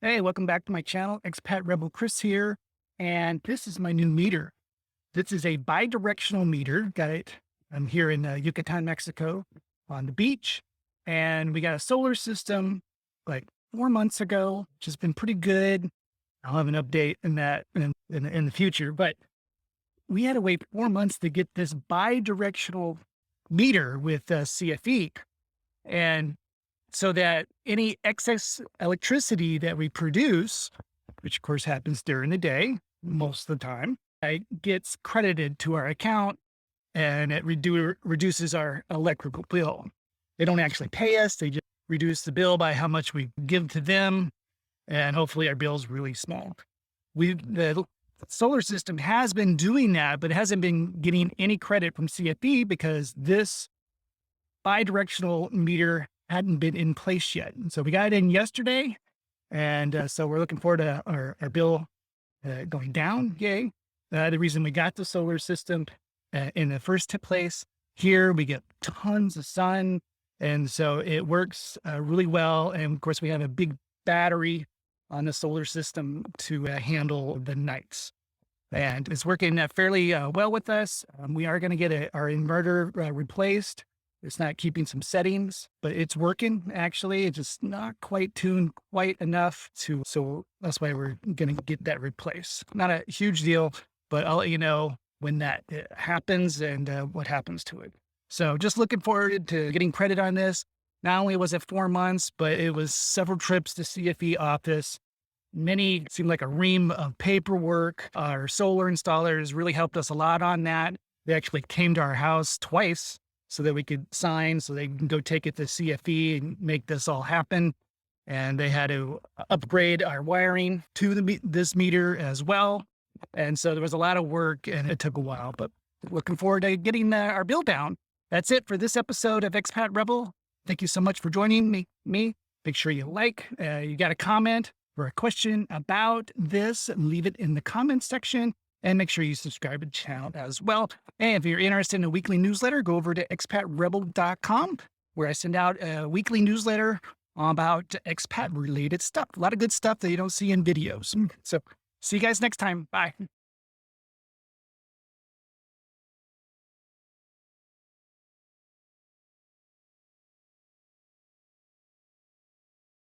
Hey, welcome back to my channel. Expat Rebel Chris here. And this is my new meter. This is a bi-directional meter. Got it. I'm here in Yucatan, Mexico on the beach. And we got a solar system like 4 months ago, which has been pretty good. I'll have an update in that in the future. But we had to wait 4 months to get this bi-directional meter with CFE. And so that any excess electricity that we produce, which of course happens during the day most of the time, gets credited to our account and it reduces our electrical bill. They don't actually pay us. They just reduce the bill by how much we give to them. And hopefully our bill's really small. The solar system has been doing that, but it hasn't been getting any credit from CFE because this bi-directional meter hadn't been in place yet. And so we got it in yesterday. And so we're looking forward to our bill going down. Yay. The reason we got the solar system in the first place, here we get tons of sun. And so it works really well. And of course, we have a big battery on the solar system to handle the nights. And it's working fairly well with us. We are going to get our inverter replaced. It's not keeping some settings, but it's working actually. It's just not quite tuned quite enough so that's why we're going to get that replaced. Not a huge deal, but I'll let you know when that happens and what happens to it. So just looking forward to getting credit on this. Not only was it 4 months, but it was several trips to CFE office. Many seemed like a ream of paperwork. Our solar installers really helped us a lot on that. They actually came to our house twice so that we could sign, so they can go take it to CFE and make this all happen. And they had to upgrade our wiring to this meter as well. And so there was a lot of work and it took a while, but looking forward to getting our bill down. That's it for this episode of Expat Rebel. Thank you so much for joining me. Make sure you you got a comment or a question about this, leave it in the comments section. And make sure you subscribe to the channel as well. And if you're interested in a weekly newsletter, go over to expatrebel.com, where I send out a weekly newsletter about expat related stuff. A lot of good stuff that you don't see in videos. So see you guys next time. Bye.